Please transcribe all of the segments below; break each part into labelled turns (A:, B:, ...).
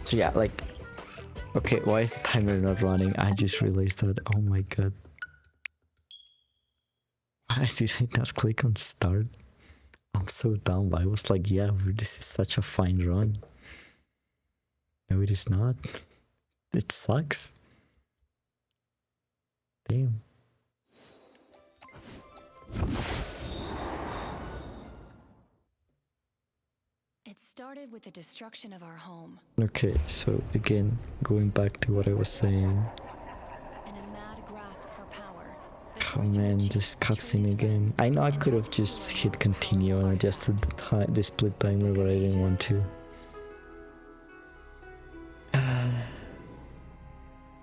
A: So yeah, like, okay, why is the timer not running? I just realized that. Oh my god. Why did I not click on start? I'm so dumb. I was like, yeah, this is such a fine run. No, it is not. It sucks. Damn.
B: It started with the destruction of our home.
A: Okay, so again, going back to what I was saying.
B: In a mad grasp for power.
A: Oh man, this cutscene again. I know I could have just hit continue and adjusted the split timer, but I didn't want to.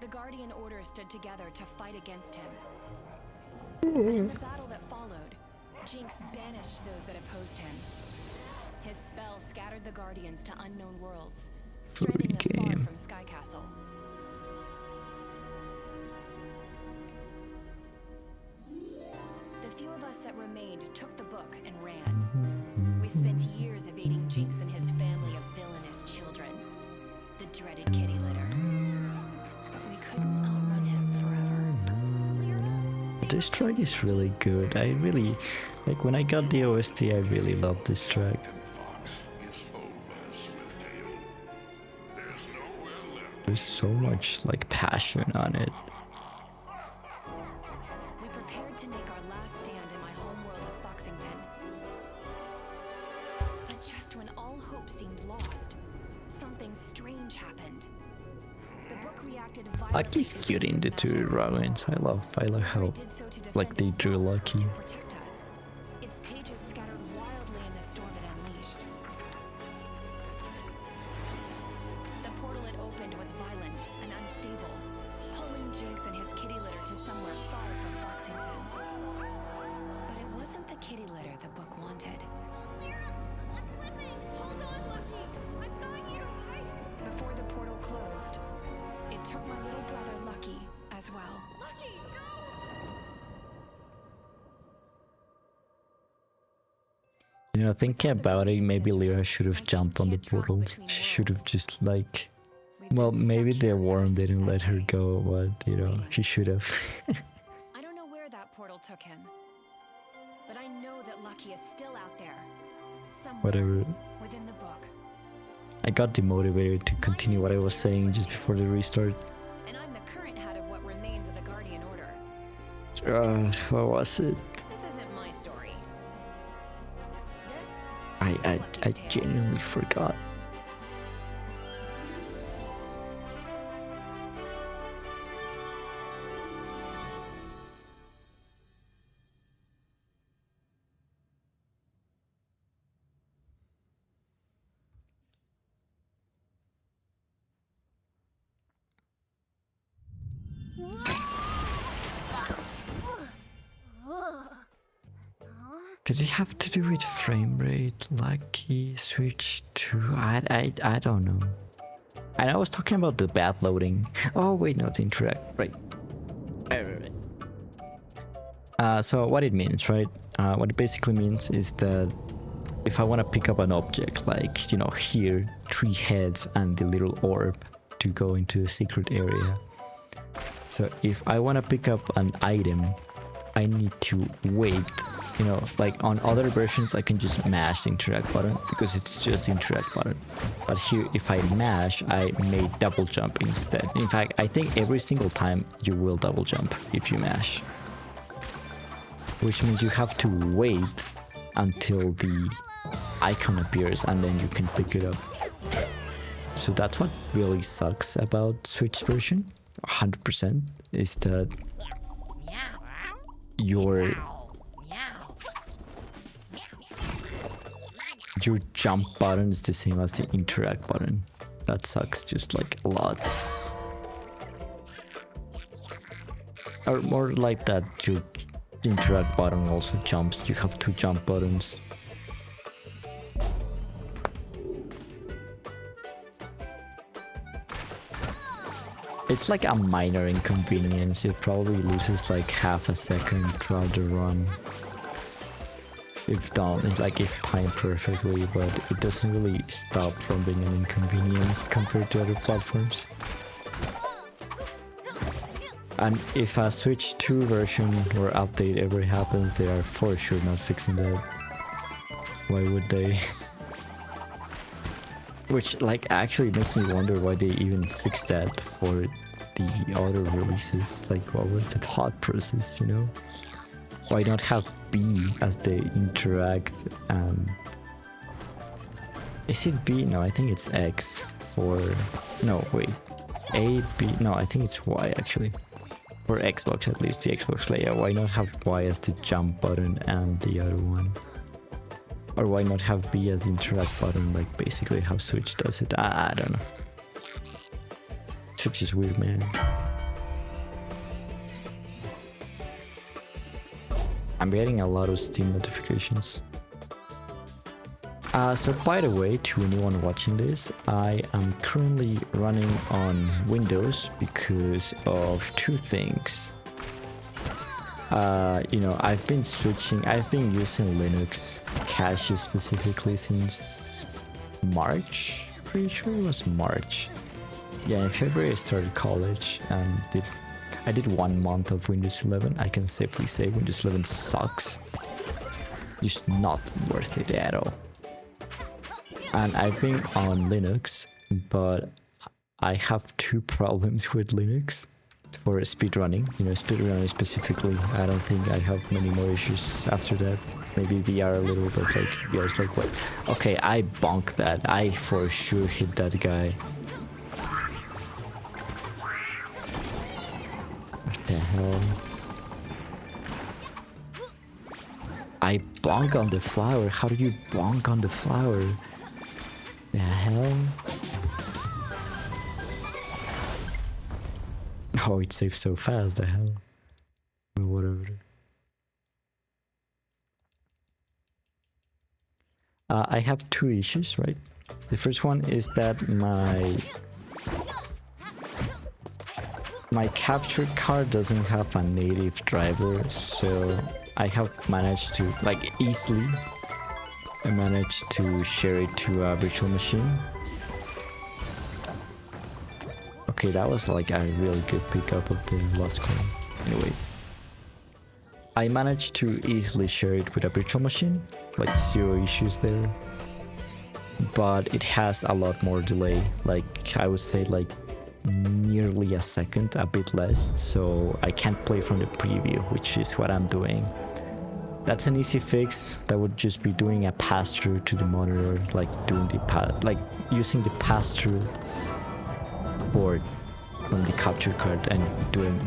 B: The Guardian Order stood together to fight against him. In the battle that followed, Jinx banished those that opposed him. His spell scattered the Guardians to unknown worlds, stranding them far from Sky Castle. The few of us that remained took the book and ran. We spent years evading Jinx and his family of villainous children, the dreaded kitty litter. But we couldn't outrun him forever.
A: This track is really good. I really, like, when I got the OST, I really loved this track. There's so much, like, passion on it.
B: We prepared to make our last stand in my homeworld of Foxington. But just when all hope seemed lost, something strange happened. The book reacted violently.
A: Lucky's cute in the two drawings. I love how, like, they drew Lucky.
B: Its pages scattered wildly in the storm it unleashed. The portal it opened was violent and unstable, pulling Jinx and his kitty litter to somewhere far from Foxington. But it wasn't the kitty litter the book wanted.
C: I'm slipping! Hold on, Lucky! I've got you!
B: Before the portal closed, it took my little brother Lucky as well.
C: Lucky, no!
A: You know, thinking about it, maybe Lyra should have jumped on the portals. She should have just, like... Well, maybe the worm didn't let her go, but, you know, she should have.
B: I don't know where that portal took him, but I know that Lucky is still out there, somewhere
A: Whatever.
B: within the book.
A: I got demotivated to continue what I was saying just before the restart.
B: And I'm the current head of what remains of the Guardian Order.
A: What was it?
B: This isn't my story. This
A: I genuinely forgot. Did it have to do with frame rate, Lucky, Switch 2? I don't know. And I was talking about the bad loading. Oh wait, no, it's interact. Right. So what it means, right? What it basically means is that if I want to pick up an object, like, you know, here, 3 heads and the little orb to go into the secret area. So if I want to pick up an item, I need to wait. You know, like on other versions I can just mash the interact button because it's just the interact button. But here, if I mash, I may double jump instead. In fact, I think every single time you will double jump if you mash. Which means you have to wait until the icon appears and then you can pick it up. So that's what really sucks about Switch version, 100%, is that your jump button is the same as the interact button. That sucks just like a lot. Or more like that your interact button also jumps. You have 2 jump buttons. It's like a minor inconvenience. It probably loses like half a second throughout the run. if done, like if timed perfectly, but it doesn't really stop from being an inconvenience compared to other platforms. And if a Switch 2 version or update ever happens, they are for sure not fixing that. Why would they? Which like actually makes me wonder why they even fixed that for the other releases. Like what was the thought process, you know? Why not have B as they interact? Is it B? No, I think it's X for... No, wait. A, B... No, I think it's Y actually. For Xbox at least, the Xbox layout. Why not have Y as the jump button and the other one? Or why not have B as the interact button, like basically how Switch does it? I don't know. Switch is weird, man. I'm getting a lot of Steam notifications. So by the way, to anyone watching this, I am currently running on Windows because of two things. You know, I've been using Linux cache specifically since March. Pretty sure it was March. Yeah, in February I started college and I did 1 month of Windows 11. I can safely say Windows 11 sucks. It's not worth it at all. And I've been on Linux, but I have two problems with Linux for speedrunning. You know, speedrunning specifically. I don't think I have many more issues after that. Maybe VR a little bit, like VR is like, what? Okay, I bonked that. I for sure hit that guy. What the hell? I bonk on the flower. How do you bonk on the flower? The hell? Oh, it saves so fast, the hell. Well, whatever. I have two issues, right? The first one is that my capture card doesn't have a native driver, so I have managed to, like, easily I managed to share it to a virtual machine. Okay, that was like a really good pickup of the lost coin. Anyway, I managed to easily share it with a virtual machine, like zero issues there. But it has a lot more delay, like I would say like nearly a second, a bit less, so I can't play from the preview, which is what I'm doing. That's an easy fix. That would just be doing a pass-through to the monitor, like doing the using the pass-through board from the capture card and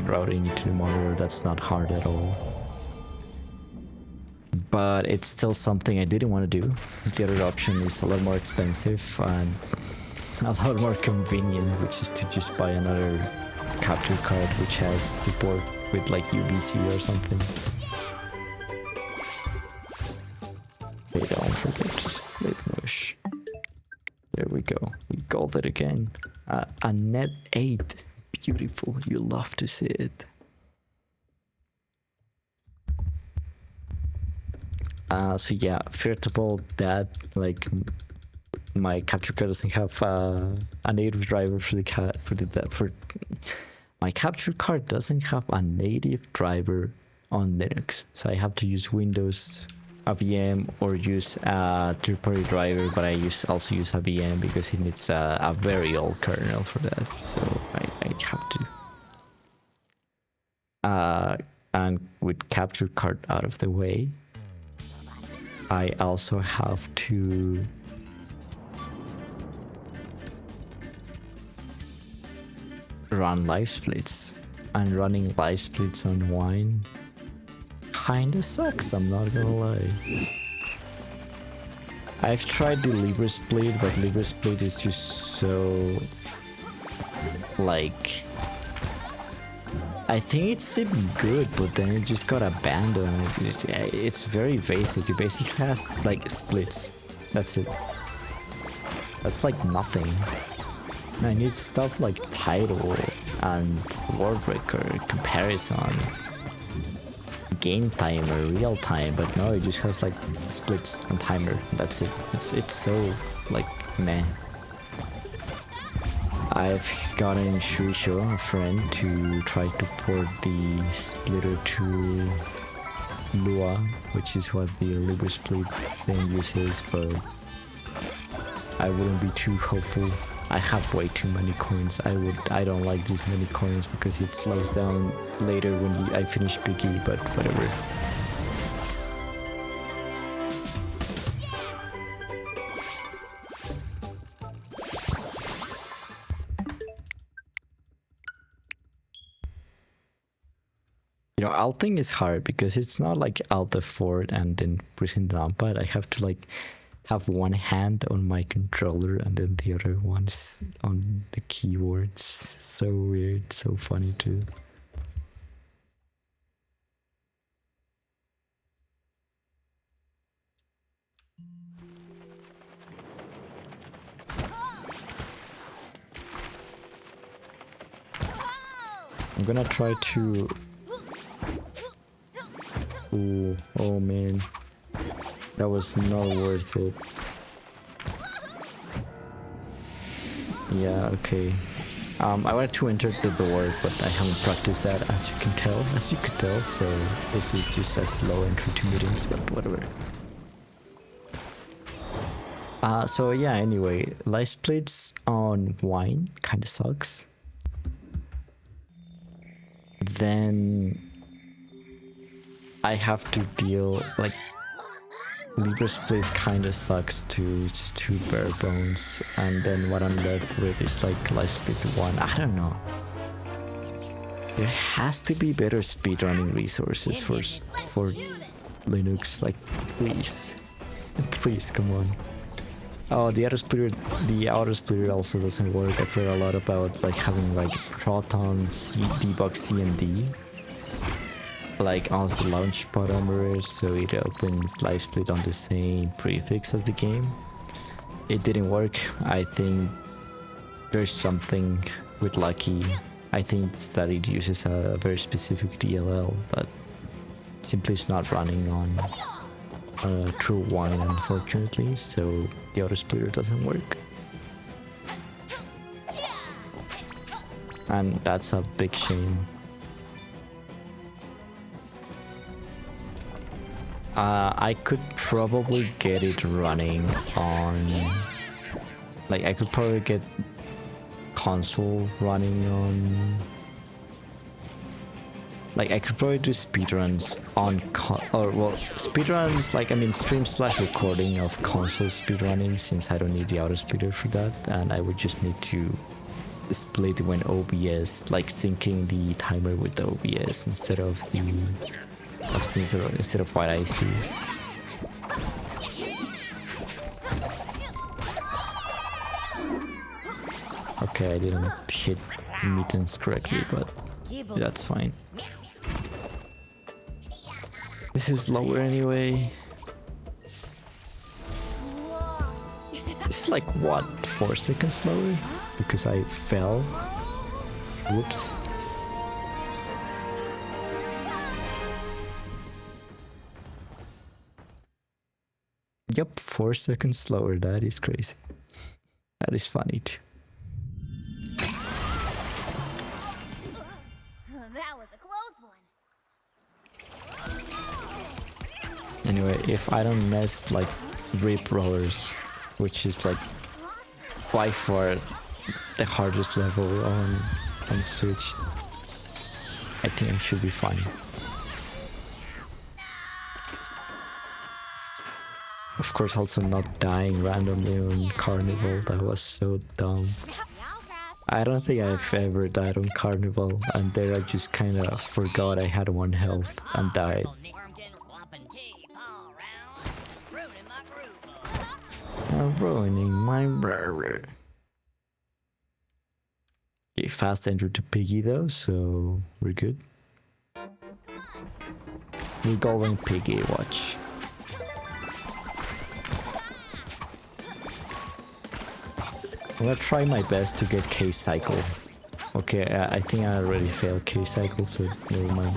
A: routing it to the monitor. That's not hard at all. But it's still something I didn't want to do. The other option is a lot more expensive and it's a lot more convenient, which is to just buy another capture card which has support with like UVC or something. Don't forget to split push. There we go. We got it again. A net 8. Beautiful. You love to see it. So yeah, first of all, that like my capture card doesn't have a native driver for my capture card doesn't have a native driver on Linux, so I have to use Windows. A VM or use a third-party driver, but I also use a VM because it needs a very old kernel for that, so I have to. And with capture card out of the way, I also have to run live splits, and running live splits on Wine kinda sucks, I'm not gonna lie. I've tried the Libre Split, but Libre Split is just so... like... I think it's even good, but then it just got abandoned. It's very basic. It basically has, like, splits. That's it. That's like nothing. I need stuff like title and word record, comparison, game timer, real time, but no, it just has like splits and timer. That's it. It's so like meh. I've gotten Shuisho, a friend, to try to port the splitter to Lua, which is what the liver split thing uses, but I wouldn't be too hopeful. I have way too many coins. I don't like this many coins because it slows down later when I finish Piggy, but whatever. You know, alting is hard because it's not like Alt F4 and then pressing the numpad. I have to like have one hand on my controller and then the other one's on the keyboards. So weird, so funny too. I'm gonna try to... Ooh, oh man. That was not worth it. Yeah, okay. I wanted to enter the door, but I haven't practiced that, as you could tell, so this is just a slow entry to meetings, but whatever. So yeah, anyway, life splits on wine kinda sucks. Then I have to deal, like, liver split kinda sucks too, it's too bare bones, and then what I'm left with is like life split 1, I don't know. There has to be better speedrunning resources for Linux, like, please. Please, come on. Oh, the auto splitter also doesn't work. I've heard a lot about like having like Proton debug CMD like on the launch parameter, so it opens live split on the same prefix as the game. It didn't work. I think there's something with Lucky. I think it's that it uses a very specific DLL that simply is not running on true wine, unfortunately, so the auto splitter doesn't work. And that's a big shame. I could probably get it running on... Like, I could probably get console running on... Like, I could probably do speedruns on speedruns, like, I mean, stream/recording of console speedrunning, since I don't need the auto splitter for that, and I would just need to split when OBS, like, syncing the timer with the OBS instead of the... instead of what I see. Okay, I didn't hit mittens correctly, but that's fine. This is lower anyway. It's like, what, 4 seconds slower? Because I fell? Whoops. Yep, 4 seconds slower, that is crazy. That is funny too.
C: That was a close one.
A: Anyway, if I don't mess like rip rollers, which is like by far the hardest level on Switch, I think I should be fine. Of course, also not dying randomly on Carnival, that was so dumb. I don't think I've ever died on Carnival, and there I just kinda forgot I had 1 health and died. I'm ruining my brother. Okay, fast enter to Piggy though, so we're good. We're going Piggy, watch. I'm gonna try my best to get K-Cycle. Okay, I think I already failed K-Cycle, so never mind.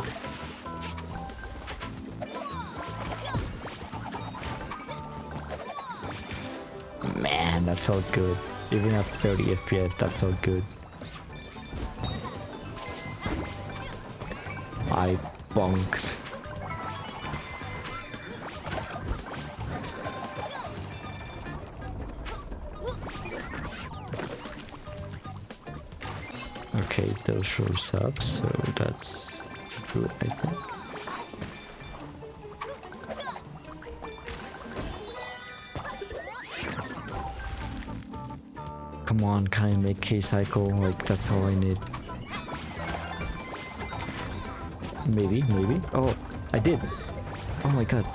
A: felt good. Even at 30 FPS, that felt good. I bonked. Okay, those sure suck, so that's good, I think. Come on, can I make K-Cycle? Like, that's all I need. Maybe, maybe. Oh, I did. Oh my god.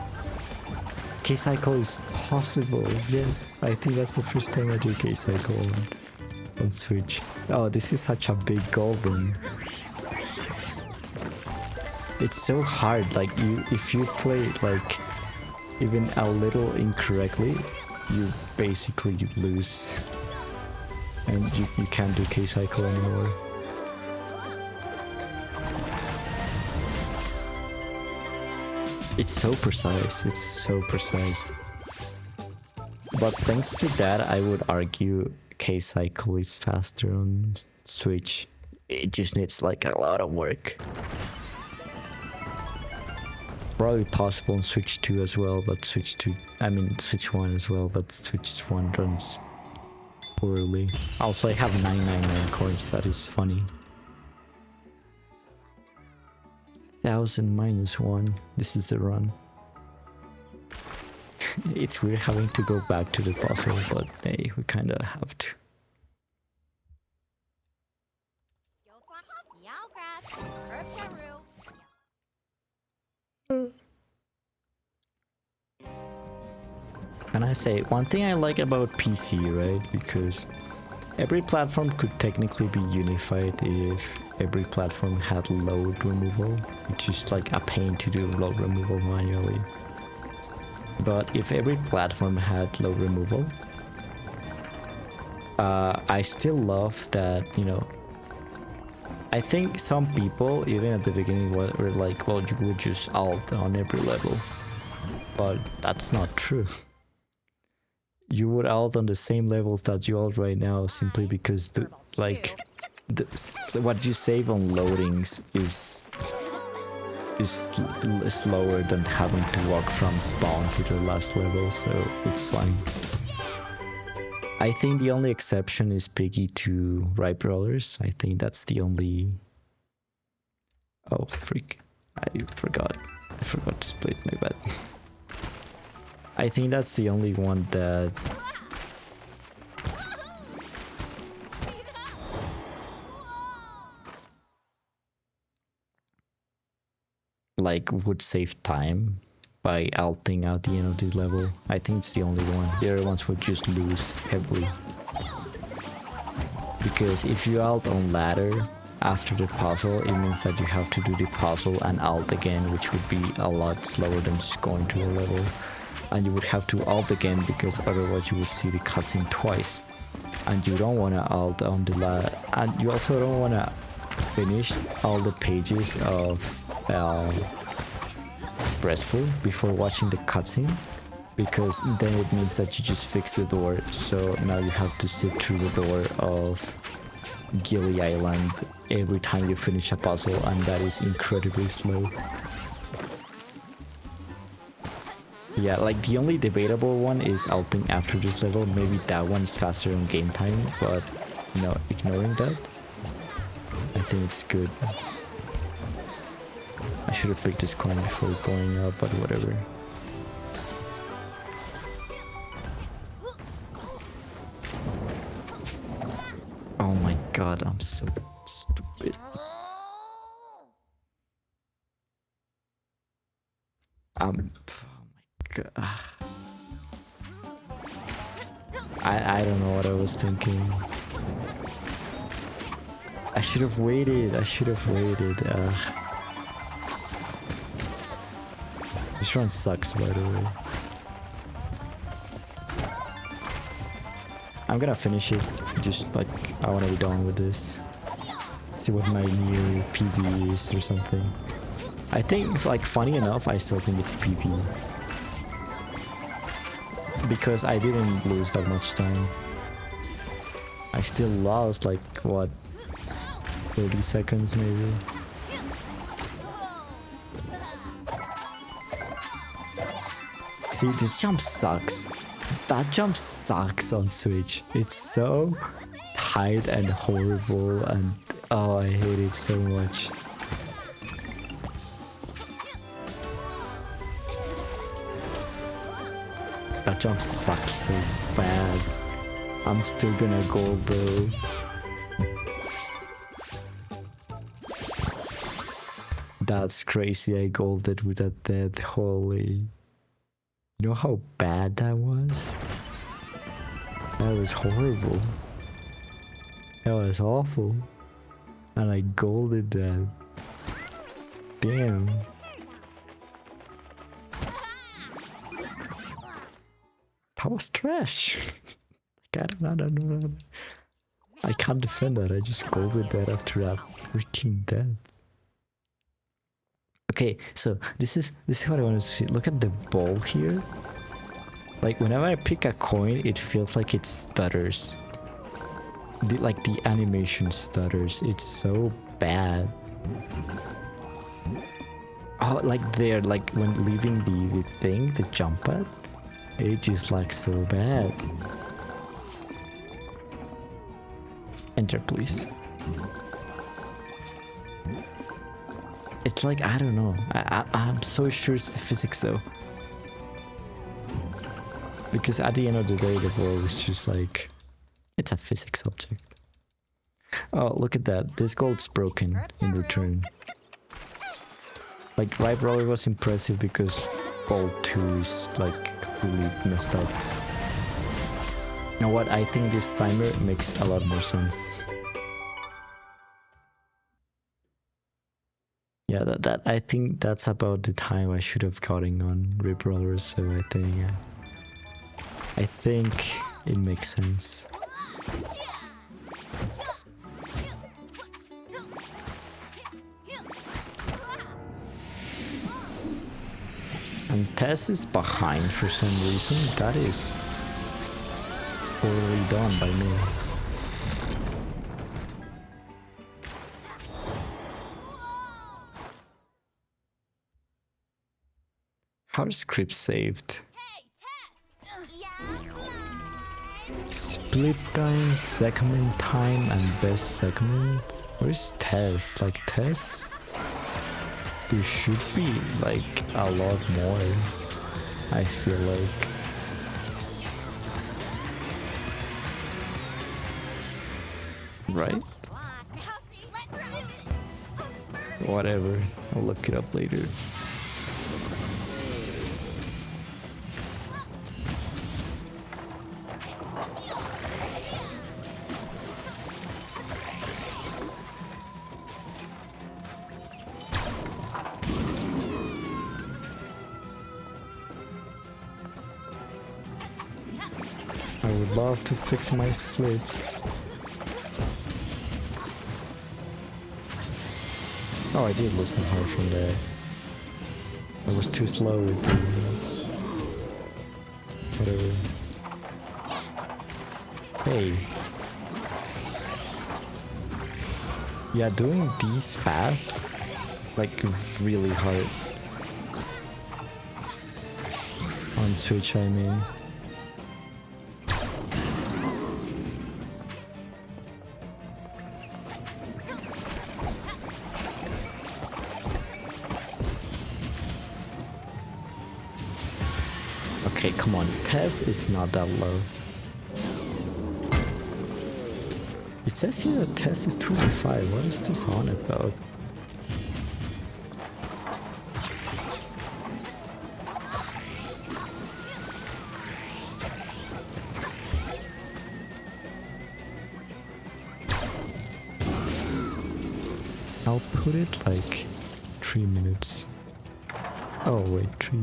A: K-Cycle is possible. Yes, I think that's the first time I do K-Cycle on Switch. Oh, this is such a big goal then. It's so hard, like if you play like even a little incorrectly, you basically lose. And you can't do K-Cycle anymore. It's so precise, it's so precise. But thanks to that, I would argue K-Cycle is faster on Switch. It just needs like a lot of work. Probably possible on Switch 2 as well, but Switch 1 as well, but Switch 1 runs poorly. Also, I have 999 coins, that is funny. 1000 minus 1, this is the run. It's weird having to go back to the puzzle, but hey, we kinda have to. Can I say one thing I like about PC, right? Because every platform could technically be unified if every platform had load removal, which is like a pain to do load removal manually. But if every platform had load removal, I still love that, you know, I think some people, even at the beginning, were like, well, you would just alt on every level. But that's not true. You would alt on the same levels that you alt right now simply because what you save on loadings is slower than having to walk from spawn to the last level, so it's fine. I think the only exception is Piggy to Ripe Rollers. I think that's the only... Oh, freak. I forgot to split my bet. I think that's the only one that... like would save time by alting at the end of this level. I think it's the only one. The other ones would just lose heavily. Because if you alt on ladder after the puzzle, it means that you have to do the puzzle and alt again, which would be a lot slower than just going to a level. And you would have to alt again because otherwise you would see the cutscene twice. And you don't want to alt on the ladder. And you also don't want to finish all the pages of Breastful before watching the cutscene, because then it means that you just fixed the door, so now you have to sit through the door of Gilly Island every time you finish a puzzle, and that is incredibly slow. Yeah, like the only debatable one is alting after this level. Maybe that one is faster in game time, but you know, ignoring that, I think it's good. I should have picked this coin before going up, but whatever. Oh my god, I'm so stupid. Oh my god. I don't know what I was thinking. I should have waited. This run sucks, by the way. I'm gonna finish it, just like, I wanna be done with this. See what my new PB is or something. I think, like, funny enough, I still think it's PB. Because I didn't lose that much time. I still lost like what, 30 seconds maybe. See, this jump sucks. That jump sucks on Switch. It's so tight and horrible, and oh, I hate it so much. That jump sucks so bad. I'm still gonna gold though. That's crazy, I golded with that dead, holy. You know how bad that was? That was horrible. That was awful. And I golded that. Damn. That was trash. Like, I don't know. I can't defend that. I just golded that after that freaking death. Okay, so this is what I wanted to see. Look at the ball here. Like whenever I pick a coin, it feels like it stutters. Like the animation stutters. It's so bad. Oh, like there, like when leaving the thing, the jump pad, it just like so bad. Enter, please. It's like, I don't know. I'm so sure it's the physics though. Because at the end of the day, the ball is just like, it's a physics object. Oh, look at that. This gold's broken in return. Like, right roller was impressive because ball 2 is like completely messed up. You know what? I think this timer makes a lot more sense. Yeah, that I think that's about the time I should have gotten on rip rollers, so I think it makes sense. And Tess is behind for some reason. That is poorly done by me. How is script saved? Split time, segment time, and best segment? Where's Tess? Like Tess? You should be like a lot more, I feel like. Right? Whatever, I'll look it up later. I would love to fix my splits. Oh, I did lose some heart from there. I was too slow with the... whatever. Hey. Yeah, doing these fast, like really hard. On Switch, I mean. Okay, come on, Tess is not that low. It says here that Tess is 25, what is this on about? I'll put it like 3 minutes. Oh wait, 3...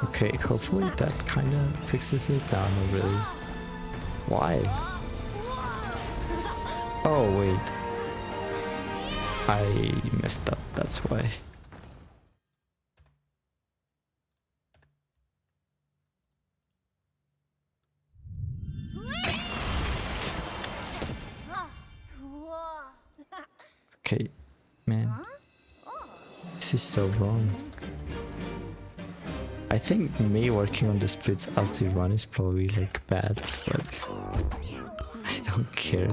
A: Okay, hopefully that kind of fixes it. No, not really. Why? Oh, wait. I messed up, that's why. Okay, man. This is so wrong. I think me working on the splits as they run is probably like bad, but I don't care.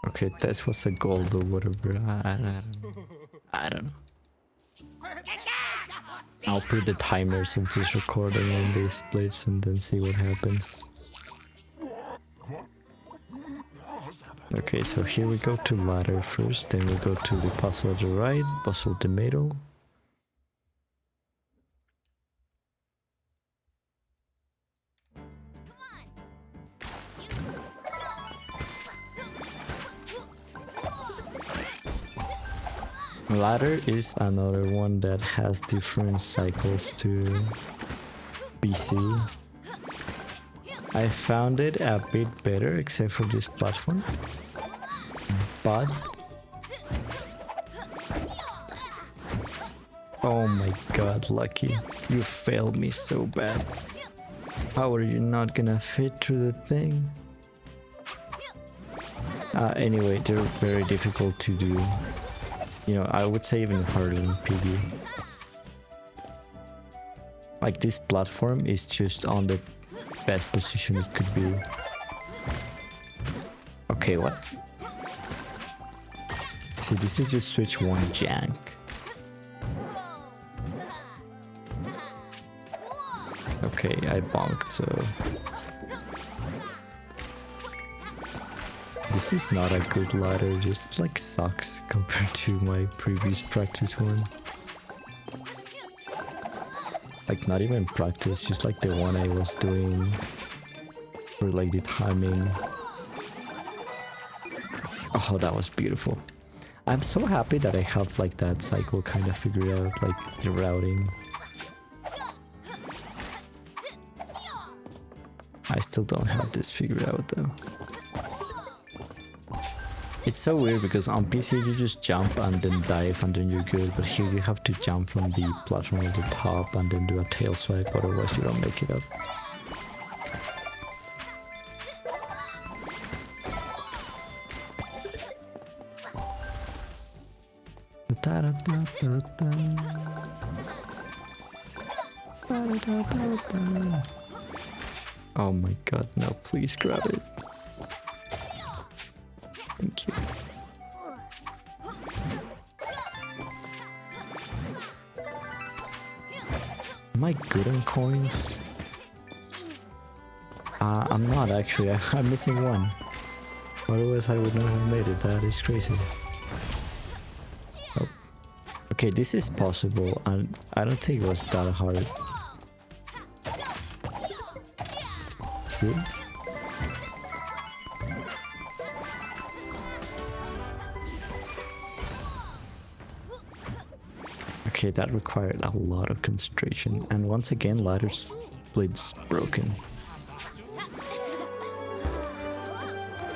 A: Okay, that was a gold or whatever. I don't know. I'll put the timers of this recording on these splits and then see what happens. Okay, so here we go to ladder first, then we go to the puzzle at the right, puzzle at the middle. Ladder is another one that has different cycles to BC. I found it a bit better except for this platform, but oh my god, Lucky, you failed me so bad. How are you not gonna fit through the thing? Anyway, they're very difficult to do. You know, I would say even harder than PB. Like, this platform is just on the best position it could be. Okay, what? See, this is just switch 1 jank. Okay, I bonked, so... This is not a good ladder, just like sucks compared to my previous practice one. Like, not even practice, just like the one I was doing for like the timing. Oh, that was beautiful. I'm so happy that I have like that cycle kind of figured out, like the routing. I still don't have this figured out though. It's so weird because on PC you just jump and then dive and then you're good, but here you have to jump from the platform at the top and then do a tail swipe, otherwise you don't make it up. Oh my god, no, please grab it. Thank you. Am I good on coins? I'm not actually. I'm missing one. Otherwise I would not have made it. That is crazy. Oh. Okay, this is possible and I don't think it was that hard. See? Okay, that required a lot of concentration, and once again, ladder split's broken.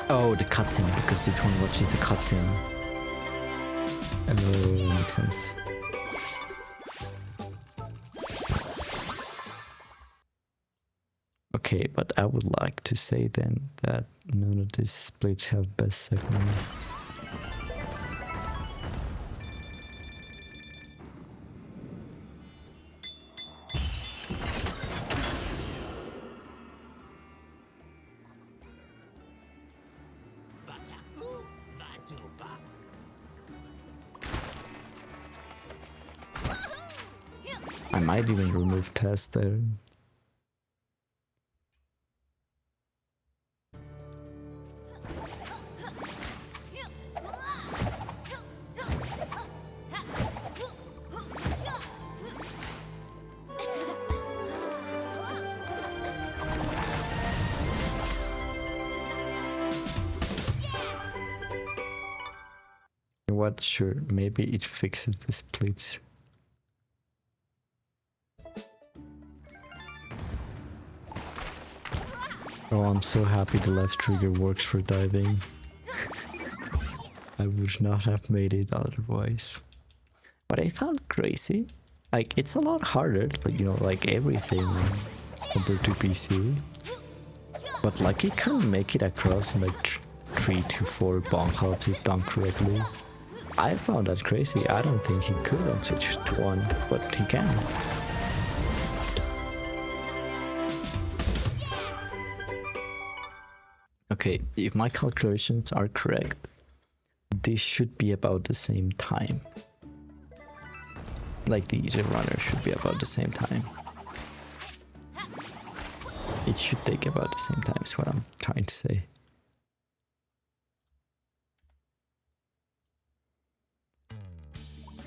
A: Oh, the cutscene, because this one watches the cutscene. Oh, makes sense. Okay, but I would like to say then that none of these splits have best segment. I might even remove test there. What? Sure, maybe it fixes the splits. Oh, I'm so happy the left trigger works for diving. I would not have made it otherwise. What I found crazy, like it's a lot harder, like you know, like everything compared to PC. But Lucky can make it across in like 3 to 4 bomb hops if done correctly. I found that crazy. I don't think he could on Switch 1, but he can. Okay, if my calculations are correct, this should be about the same time. Like the easy runner should be about the same time. It should take about the same time is what I'm trying to say.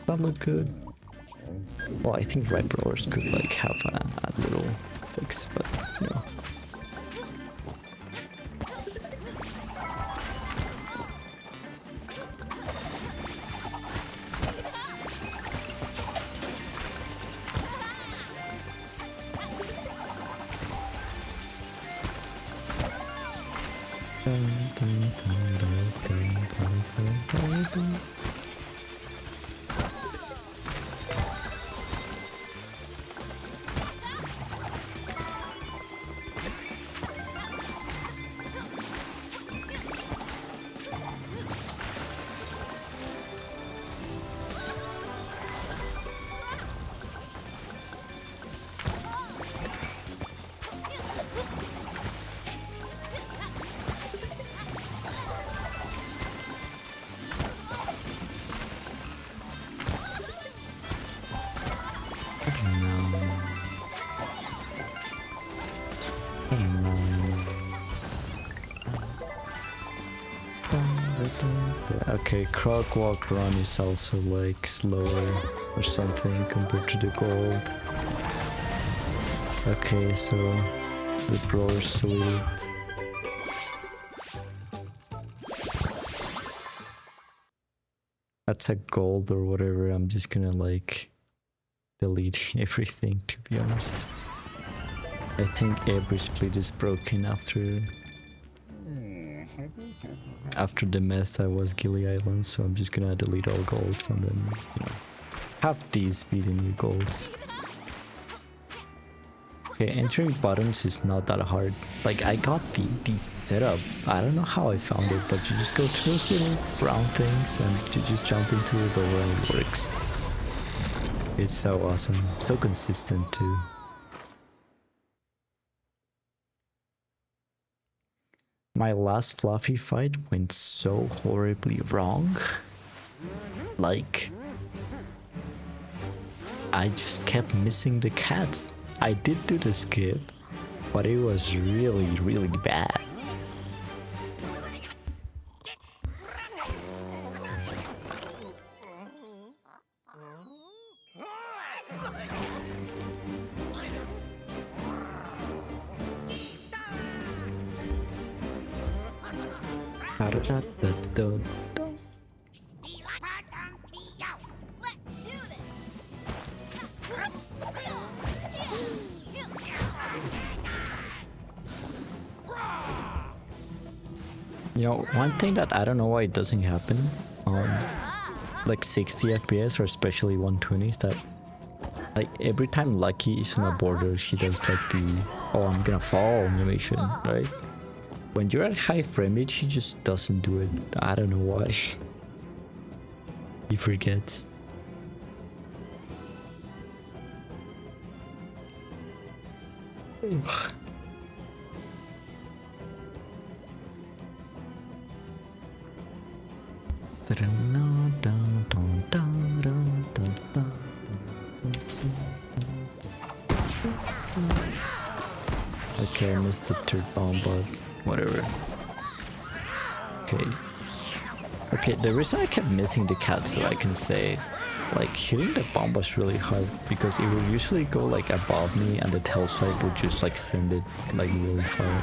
A: That look good. Well, I think Red Brawlers could like have a little fix, but you know. Okay, Croc Walk Run is also like slower or something compared to the gold. Okay, so the Brawler Salute. That's a gold or whatever. I'm just gonna like delete everything, to be honest. I think every split is broken after the mess that was Gilly Island, so I'm just gonna delete all golds and then, you know, have these be the new golds. Okay, entering buttons is not that hard. Like, I got the setup. I don't know how I found it, but you just go to those little brown things and you just jump into it over and it works. It's so awesome. So consistent too. My last Fluffy fight went so horribly wrong. Like, I just kept missing the cats. I did do the skip, but it was really, really bad. You know, one thing that I don't know why it doesn't happen on like 60 FPS or especially 120 is that like every time Lucky is on a border, he does like the "oh, I'm gonna fall" animation, right? When you're at high frame rate, he just doesn't do it. I don't know why. He forgets. Okay, I missed the third bomb, but whatever. Okay. Okay, the reason I kept missing the cat, so I can say, like, hitting the bomb was really hard because it would usually go like above me and the tail swipe would just like send it like really far.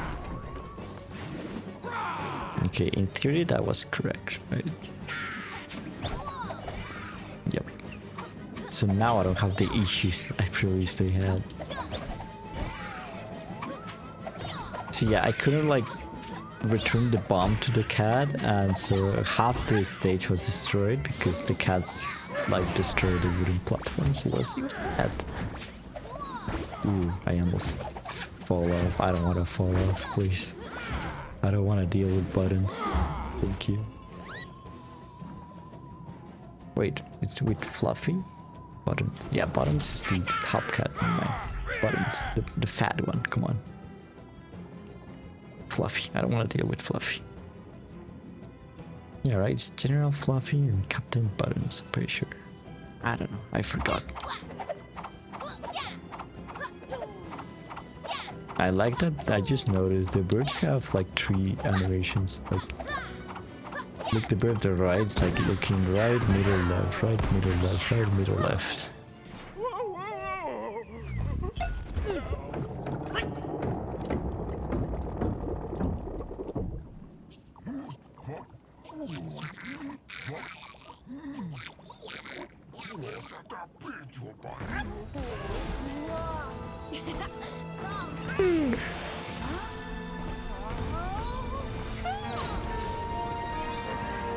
A: Okay, in theory that was correct, right? Yep. So now I don't have the issues I previously had. So yeah, I couldn't like return the bomb to the cat, and so half the stage was destroyed because the cats like destroy the wooden platforms. It was bad. Ooh, I almost fall off. I don't want to fall off, please. I don't want to deal with buttons. Thank you. Wait, it's with Fluffy? Buttons. Yeah, Buttons is the top cat. Buttons, the fat one. Come on. Fluffy. I don't want to deal with Fluffy. Yeah, right. It's General Fluffy and Captain Buttons. I'm pretty sure. I don't know. I forgot. I like that. I just noticed the birds have like 3 animations. Like the bird that rides, like looking right, middle, left, right, middle, left, right, middle, left.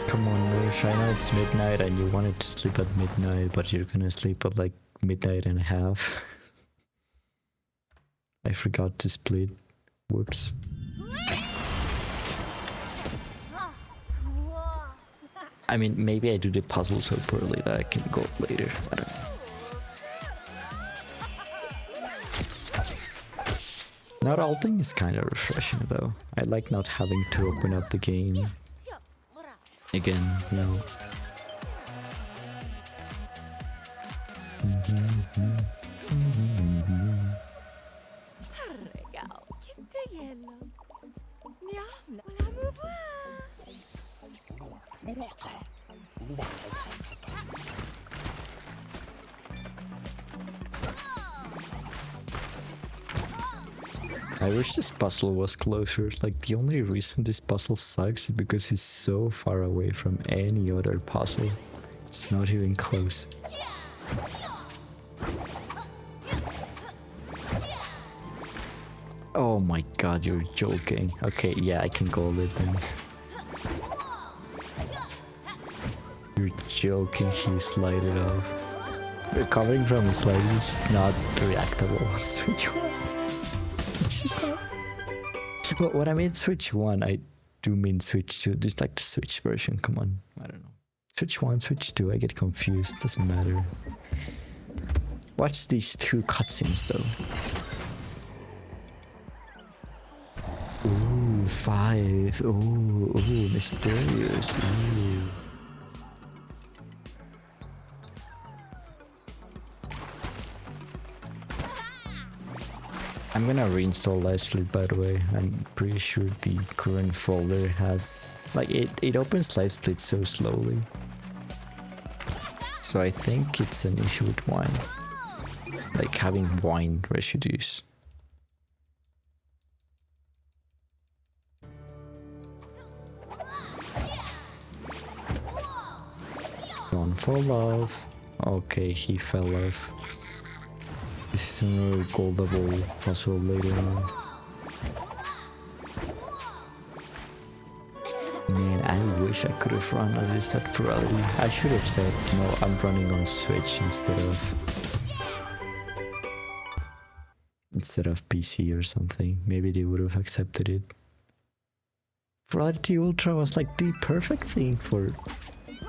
A: Come on, Nosh, I know it's midnight and you wanted to sleep at midnight, but you're gonna sleep at like midnight and a half. I forgot to split. Whoops. I mean, maybe I do the puzzle so poorly that I can go later. I don't know. Not all thing is kind of refreshing though. I like not having to open up the game again, no. I wish this puzzle was closer. Like, the only reason this puzzle sucks is because it's so far away from any other puzzle. It's not even close. Oh my god, you're joking. Okay, yeah, I can goal it then. You're joking, he slid it off. Recovering from a slide is not reactable. Switch one. Well, when I mean Switch 1, I do mean Switch 2, just like the Switch version, come on, I don't know. Switch 1, Switch 2, I get confused, doesn't matter. Watch these 2 cutscenes though. Ooh, 5, ooh, mysterious, ooh. I'm gonna reinstall Liveslit, by the way. I'm pretty sure the current folder has... like, it opens Livesplit so slowly. So I think it's an issue with wine. Like having wine residues. Don't fall off. Okay, he fell off. This is another goldable puzzle later on. Man, I wish I could have run at this at Ferrari. I should have said, no, I'm running on Switch instead of PC or something. Maybe they would have accepted it. Ferrari Ultra was like the perfect thing for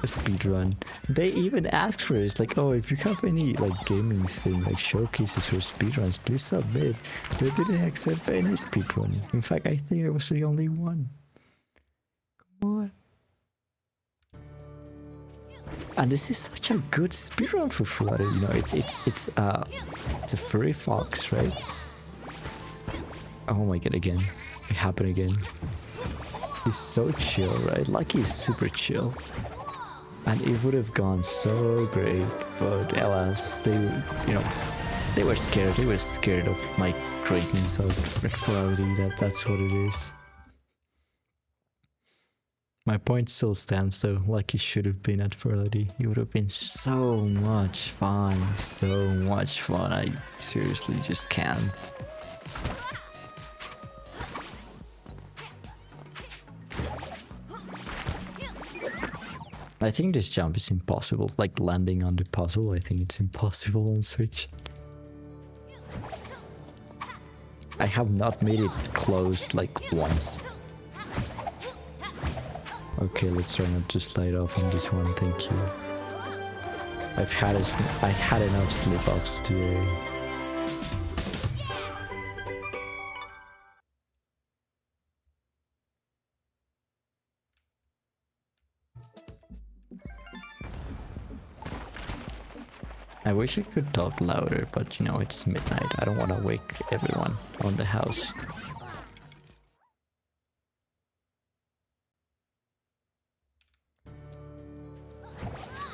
A: a speedrun. They even asked for it. It's like, oh, if you have any like gaming thing, like showcases or speedruns, please submit. They didn't accept any speedrun. In fact, I think I was the only one. Come on. And this is such a good speedrun for Ferrari. You know, it's a furry fox, right? Oh my god, again. It happened again. He's so chill, right? Like he's super chill. And it would have gone so great, but alas, they were scared. They were scared of my greatness of Ferrari. That's what it is. My point still stands though. Like it should have been at Ferrari. It would have been so much fun. So much fun. I seriously just can't. I think this jump is impossible. Like landing on the puzzle, I think it's impossible on Switch. I have not made it close like once. Okay, let's try not to slide off on this one, thank you. I had enough slip-ups today. I wish I could talk louder, but you know, it's midnight. I don't want to wake everyone on the house.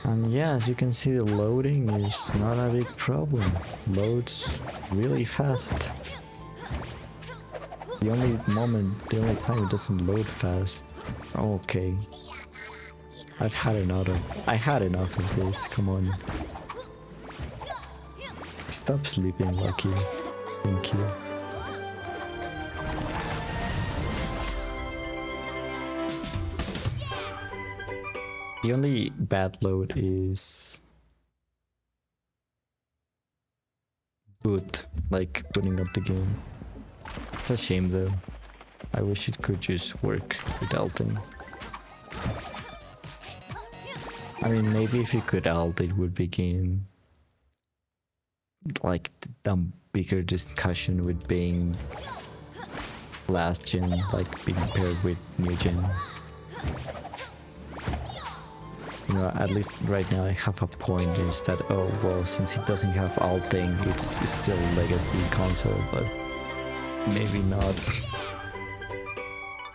A: And yeah, as you can see, the loading is not a big problem. Loads really fast. The only time it doesn't load fast. Okay. I had enough of this, come on. Stop sleeping, Lucky. Thank you. The only bad load is boot, like putting up the game. It's a shame though. I wish it could just work with alting. I mean, maybe if you could alt, it would begin like a bigger discussion with being last gen, like being paired with new gen. You know, at least right now I have a point is that, oh well, since it doesn't have alting, it's still a legacy console, but maybe not.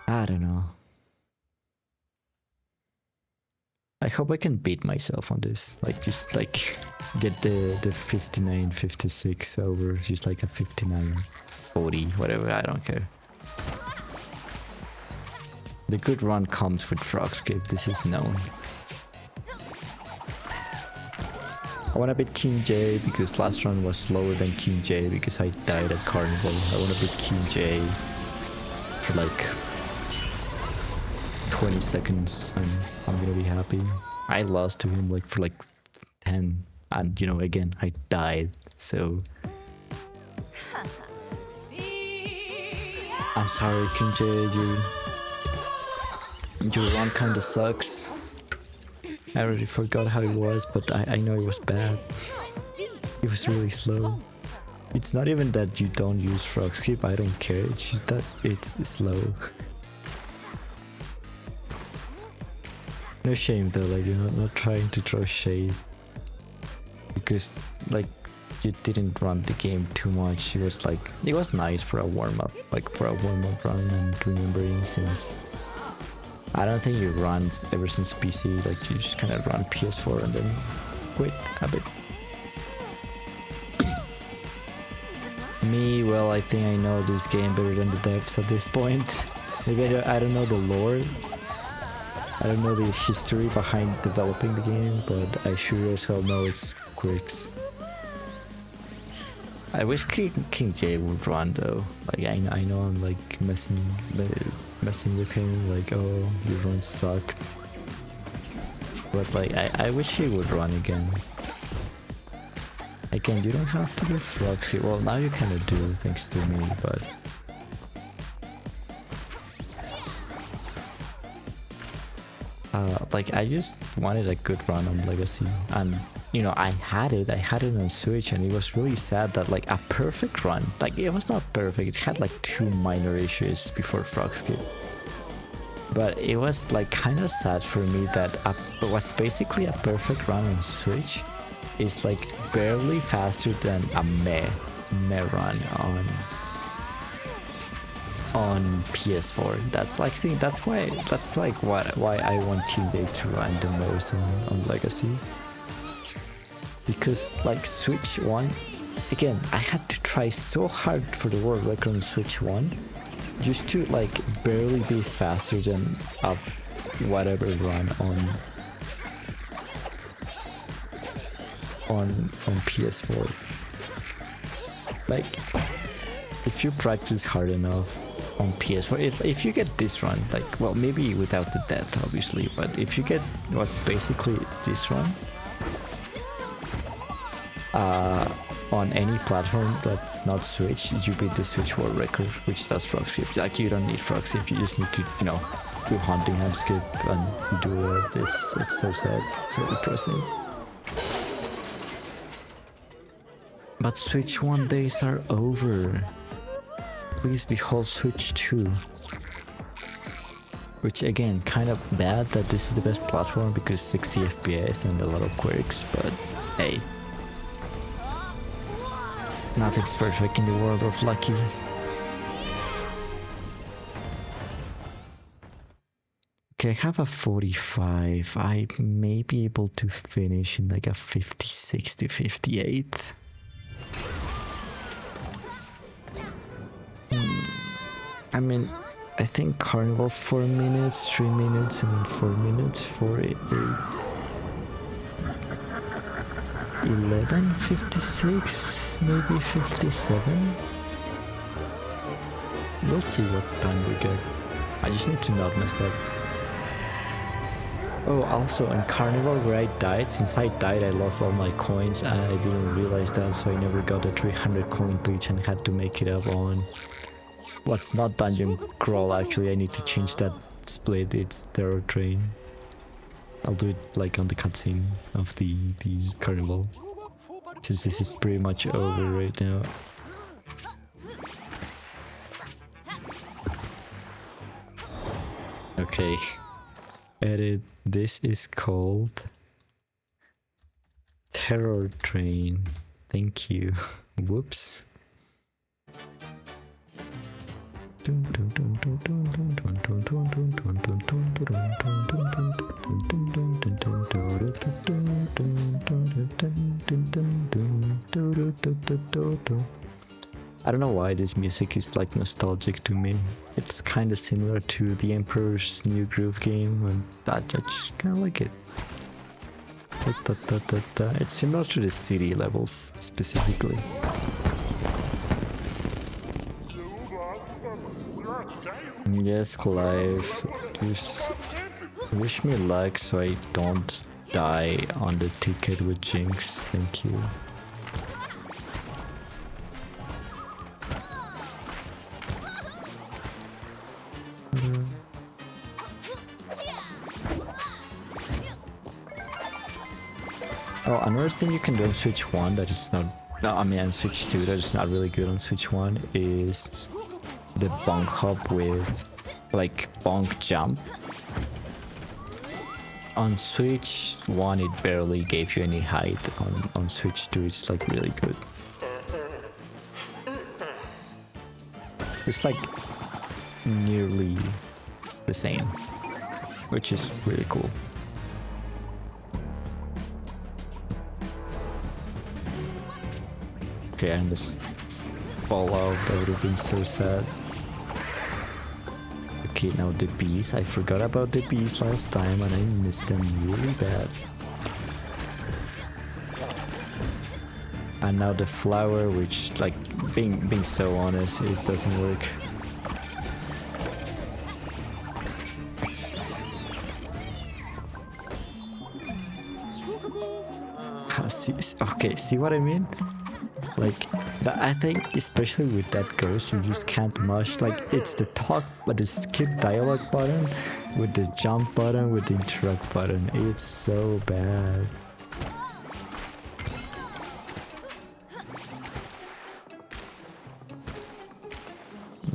A: I don't know. I hope I can beat myself on this, like just like get the 59-56 over just like a 59-40, whatever, I don't care. The good run comes with frog skip, this is known. I wanna beat King J because last run was slower than King J because I died at Carnival. I wanna beat King J for like 20 seconds and I'm gonna be happy. I lost to him like for like 10 and you know, again, I died, so I'm sorry King J, your run kinda sucks. I already forgot how it was, but I know it was bad. It was really slow. It's not even that you don't use frog skip, I don't care, it's just that it's slow. No shame though, like you're not trying to throw shade. Because like you didn't run the game too much, it was nice for a warm-up, like for a warm-up run and remembering since I don't think you run ever since PC, like you just kind of run PS4 and then quit a bit. Me, well, I think I know this game better than the devs at this point. Maybe I don't know the lore. I don't know the history behind developing the game, but I sure as hell know it's quirks. I wish King J would run though. Like I know I'm like messing with him, like oh your run sucked. But like I wish he would run again. Again, you don't have to do frog skip. Well, now you kinda do thanks to me, but like I just wanted a good run on Legacy, and you know I had it on Switch, and it was really sad that like a perfect run, like it was not perfect, it had like 2 minor issues before frog skip, but it was like kind of sad for me that what's basically a perfect run on Switch is like barely faster than a meh run on PS4. That's like why I want King Day to run the most on Legacy. Because like Switch 1, again, I had to try so hard for the world record on Switch 1 just to like barely be faster than a whatever run on PS4. Like if you practice hard enough on PS4. If you get this run, like, well, maybe without the death, obviously, but if you get what's basically this run, on any platform that's not Switch, you beat the Switch world record, which does frog skip. Like, you don't need frog skip, you just need to, you know, do Huntingham skip and do it. It's so sad, so depressing. But Switch 1 days are over. Please behold Switch 2. Which again, kind of bad that this is the best platform because 60 FPS and a lot of quirks, but hey. Nothing's perfect in the world of Lucky. Okay, I have a 45. I may be able to finish in like a 56 to 58. I mean, I think Carnival's 4 minutes, 3 minutes, and 4 minutes, 4, 8, 11, 56, maybe 57. We'll see what time we get. I just need to not mess up. Oh, also on Carnival where I died, since I died I lost all my coins and I didn't realize that, so I never got a 300 coin glitch and had to make it up on what's not dungeon crawl. Actually, I need to change that split, it's Terror Train. I'll do it like on the cutscene of the Carnival, since this is pretty much over right now. Okay, edit. This is called Terror Train. Thank you. Whoops. I don't know why this music is like nostalgic to me. It's kind of similar to the Emperor's New Groove game, and I just kind of like it. It's similar to the city levels specifically. Yes, Clive. Just wish me luck so I don't die on the ticket with Jinx. Thank you. Oh, another thing you can do on Switch 1 that is not... No, I mean on Switch 2 that is not really good on Switch 1 is the bonk hop with, like, bonk jump. On Switch 1 it barely gave you any height, on Switch 2 it's like really good. It's like nearly the same, which is really cool. Okay, I just fall out, that would have been so sad. Okay, now the bees. I forgot about the bees last time and I missed them really bad. And now the flower, which, like, being so honest, it doesn't work. Okay, see what I mean? Like, I think especially with that ghost, you just can't mush. Like, it's the talk, but the skip dialogue button, with the jump button, with the interrupt button. It's so bad.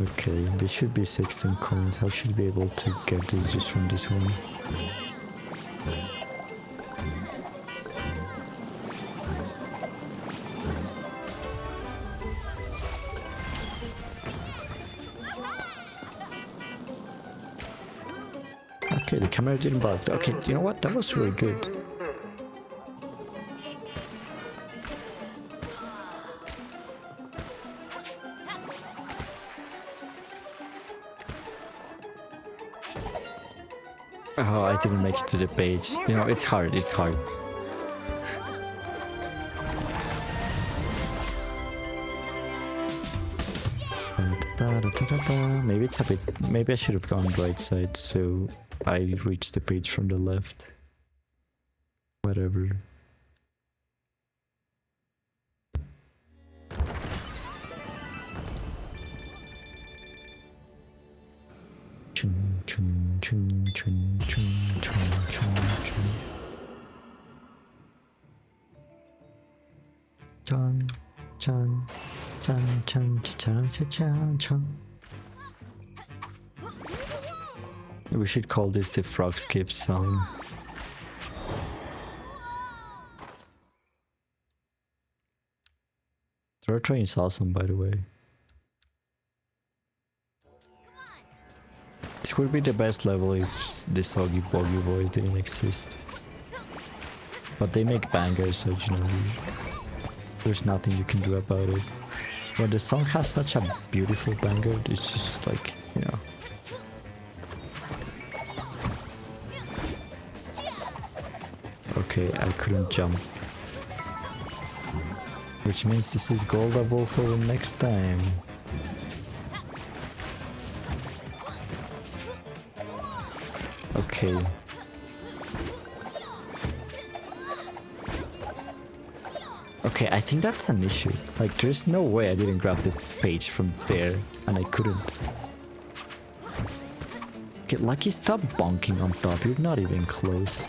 A: Okay, this should be 16 coins. How should we be able to get this just from this one? Okay, the camera didn't bug. Okay, you know what? That was really good. Oh, I didn't make it to the page. You know, it's hard, it's hard. Da-da-da-da-da. Maybe it's a bit. Maybe I should have gone right side so I reached the page from the left. Whatever. Chun chun chun chun chun chun chun chun. Chun chun chun chun chun chun chun chun. We should call this the frog skip song. Throw train is awesome, by the way. This would be the best level if the Soggy Boggy Boys didn't exist. But they make bangers, so you know, there's nothing you can do about it. When the song has such a beautiful banger, it's just like, you know. Okay, I couldn't jump. Which means this is gold level for next time. Okay. Okay, I think that's an issue. Like, there's no way I didn't grab the page from there, and I couldn't. Okay, Lucky, stop bonking on top. You're not even close.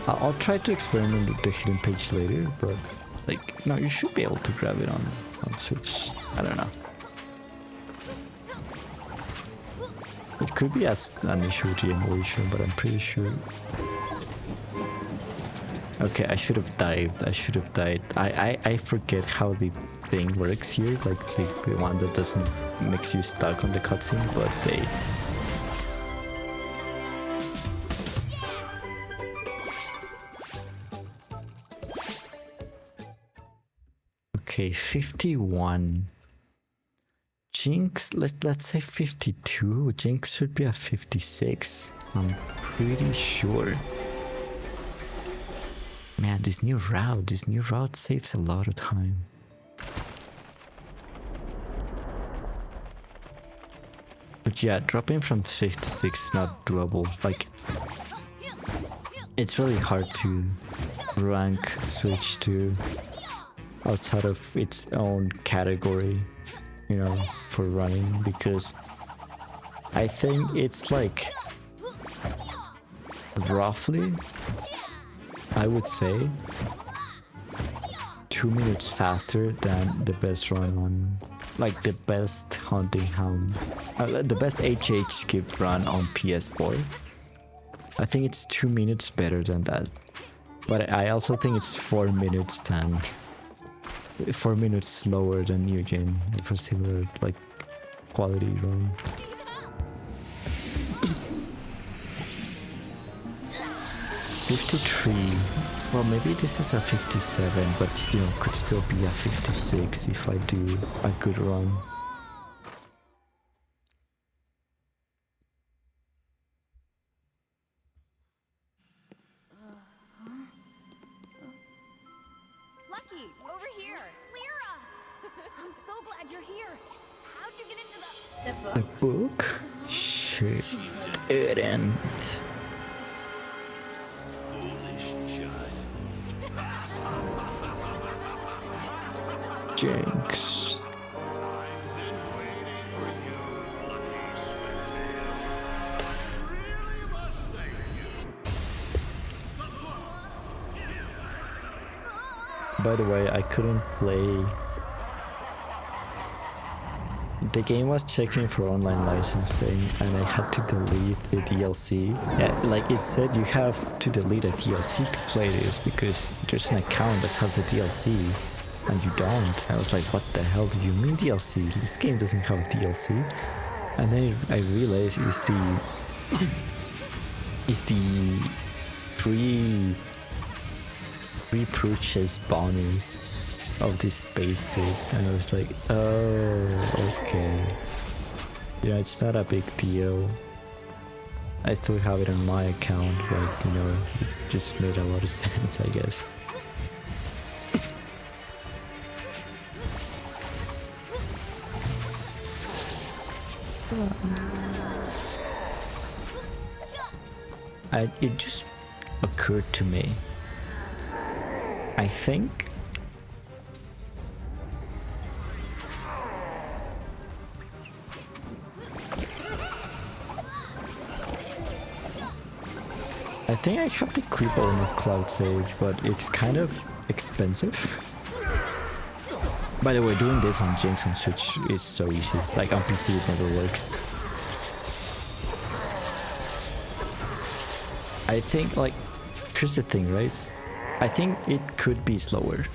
A: I'll try to experiment with the hidden page later, but like, no, you should be able to grab it on Switch. I don't know. It could be as an issue with the emulation, but I'm pretty sure. Okay, I should have dived. I should have died. I forget how the thing works here, like the one that doesn't makes you stuck on the cutscene, but they. Okay, 51. Jinx, let's say 52. Jinx should be a 56. I'm pretty sure. Man, this new route saves a lot of time. But yeah, dropping from 56 is not doable. Like, it's really hard to rank Switch 2 outside of its own category, you know, for running, because I think it's like roughly, I would say 2 minutes faster than the best run on, like the best hunting hound, the best HH skip run on PS4. I think it's 2 minutes better than that, but I also think it's 4 minutes than 4 minutes slower than New Gen for similar like quality run. $53. Well, maybe this is a 57, but you know, could still be a 56 if I do a good run.
C: Lucky, over here. Lyra! I'm so glad you're here. How'd you get into the
A: book? Shit. It ain't. Jinx. By the way, I couldn't play. The game was checking for online licensing and I had to delete the DLC. Yeah, like it said you have to delete a DLC to play this because there's an account that has the DLC and you don't. I was like, what the hell do you mean DLC? This game doesn't have a DLC. And then I realized it's the pre-purchase bonus of this spacesuit, and I was like, oh, okay. You know, it's not a big deal. I still have it on my account, but you know, it just made a lot of sense, I guess. It just occurred to me. I think I have the equivalent of Cloud Save, but it's kind of expensive. By the way, doing this on Jinx on Switch is so easy. Like on PC it never works. I think, like, here's the thing, right? I think it could be slower.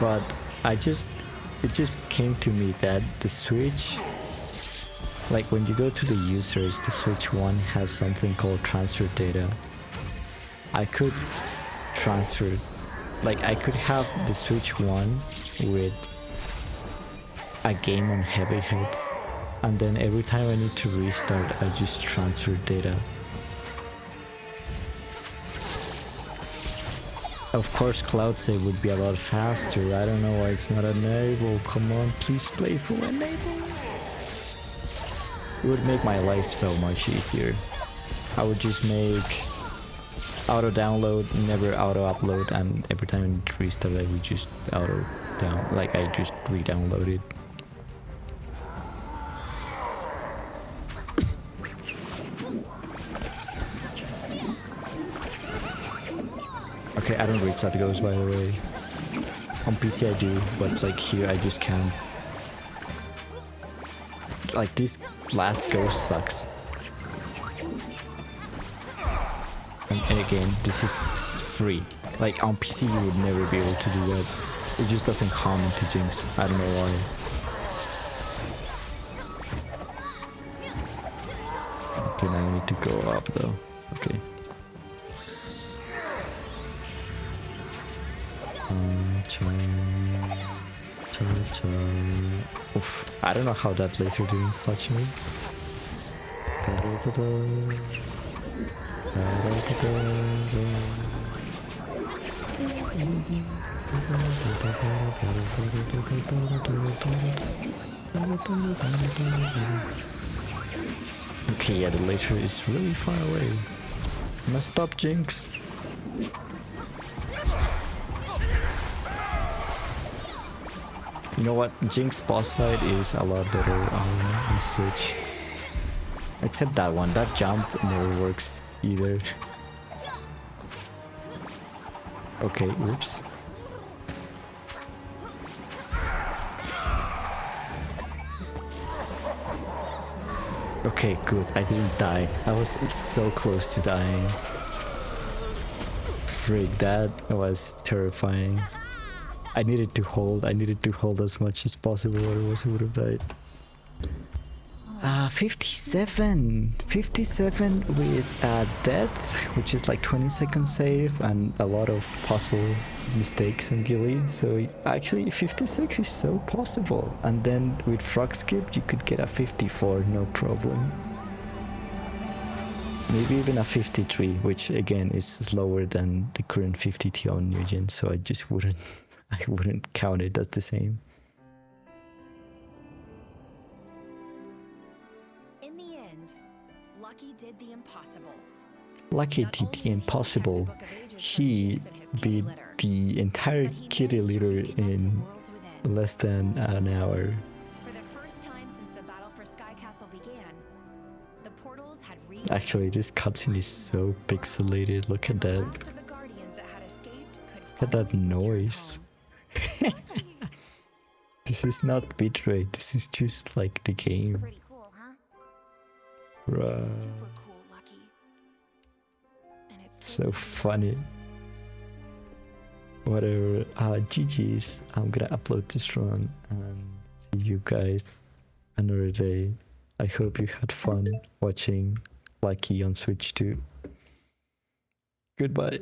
A: But it just came to me that the Switch, like when you go to the users, the Switch 1 has something called transfer data. I could transfer, like I could have the Switch 1 with a game on heavy hits, and then every time I need to restart, I just transfer data. Of course, Cloud Save would be a lot faster. I don't know why it's not enabled. Come on, please play full enable. It would make my life so much easier. I would just make auto download, never auto upload, and every time I need to restart, I would just auto down, like I just re-download it. Okay, I don't reach that goes, by the way. On PC I do, but like here I just can't. It's like this last ghost sucks. And again, this is free. Like on PC you would never be able to do that. It just doesn't come into Jinx. I don't know why. Okay, now I need to go up though. Okay. Oof, I don't know how that laser didn't touch me. Okay, yeah, the laser is really far away. Messed up, Jinx. You know what? Jinx boss fight is a lot better on Switch. Except that one. That jump never works either. Okay, oops. Okay, good. I didn't die. I was so close to dying. Frig, that was terrifying. I needed to hold as much as possible, otherwise I would have died. 57 with death, which is like 20-second save and a lot of puzzle mistakes and Gilly. So actually 56 is so possible. And then with frog skip you could get a 54, no problem. Maybe even a 53, which again is slower than the current 50T on New Gen, so I just wouldn't count it as the same.
B: In the end, Lucky did the impossible.
A: Lucky did the impossible. He beat the entire kitty litter in less than an hour.
B: For the first time since the battle for Sky Castle began, the portals had
A: Actually, this cutscene is so pixelated. Look at that. Look at that noise. This is not bitrate. This is just like the game.
C: Pretty cool, huh?
A: Bruh.
B: Super cool, Lucky. And it's
A: So funny. Whatever. GG's. I'm gonna upload this run and see you guys another day. I hope you had fun watching Lucky on Switch 2. Goodbye.